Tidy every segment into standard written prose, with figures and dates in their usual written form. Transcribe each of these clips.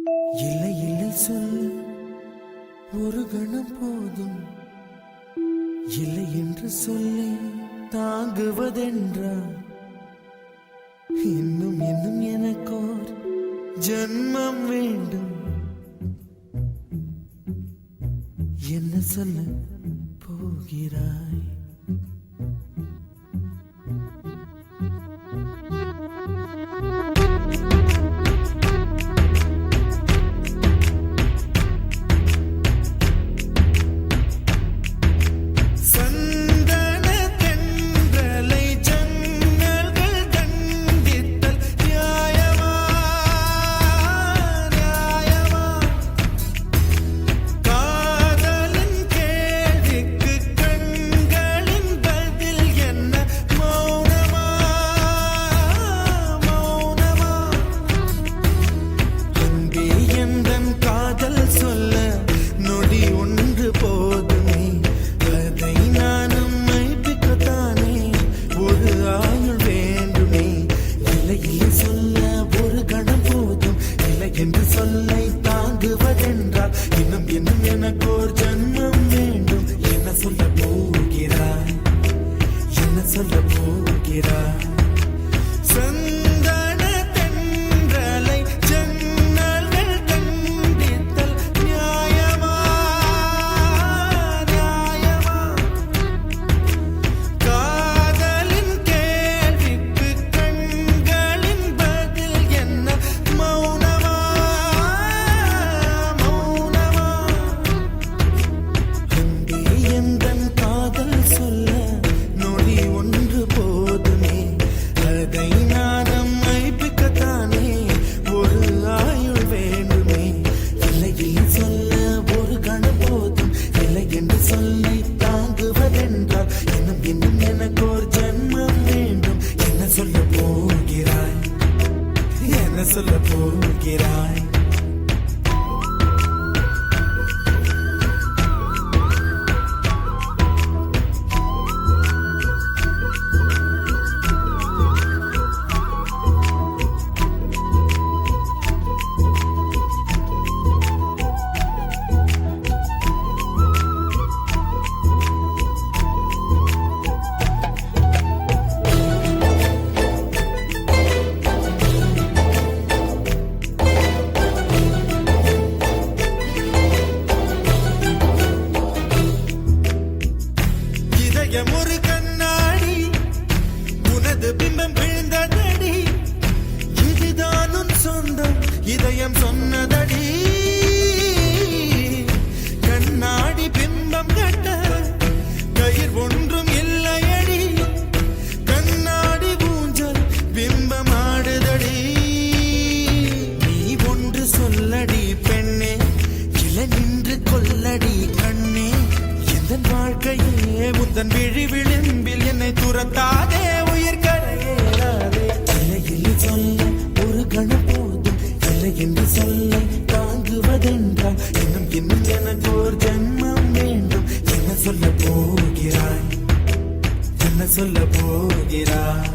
இல்லை இல்லை சொல்லு ஒரு கணம் போதும், இல்லை என்று சொல்லி தாங்குவதென்றா? இன்னும் இன்னும் எனக்கோர் ஜன்மம் வேண்டும். என்ன சொல்ல போகிறாய்? என்று சொல்லை தாங்குவதென்றால் இன்னும் இன்னும் எனக்கோர் ஜன்மம் வேண்டும். என்ன சொல்ல போகிறாய்? என்ன சொல்ல போகிறாய்? சொல்லை தாங்குவதென்றால் இன்னும் இன்னும் எனக்கோர் ஜன்மம் வேண்டும். என்ன சொல்ல போகிறாய்? என்ன சொல்ல போகிறாய்? ஒரு கண்ணாடி உனது பிம்பம் விழுந்ததடி, இதுதான் உன் சொந்தம் இதயம் சொன்னதடி. கண்ணாடி பிம்பம் கட்ட கயிர் ஒன்றும் இல்லையடி, கண்ணாடி ஊஞ்சல் பிம்பம் ஆடுதடி. நீ ஒன்று சொல்லடி பெண்ணே, இல நின்று கொல்லடி கண்ணே. என் வாழ்க்கையே உந்தன் விழி விளிம்பில் என்னை துரத்தாதே, உயிர் கரையேறாதே. இல்லை சொல்ல ஒரு கணம் போதும், இல்லை என்று சொல்லை தாங்குவதென்றால் இன்னும் இன்னும் எனக்கு ஒரு ஜன்மம் வேண்டும். என்ன சொல்ல போகிறாய்? என்ன சொல்ல போகிறாய்?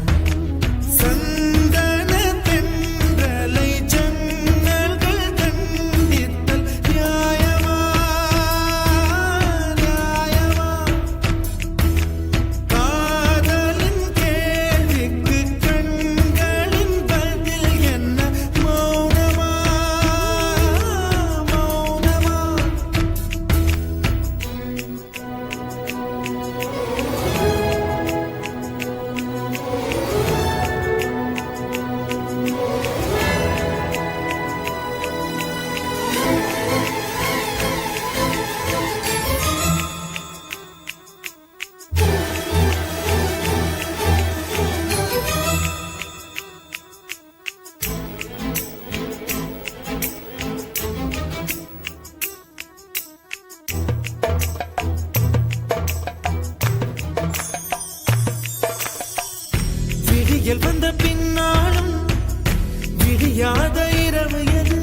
வந்த பின்னாலும் விடியாத இரவு எது?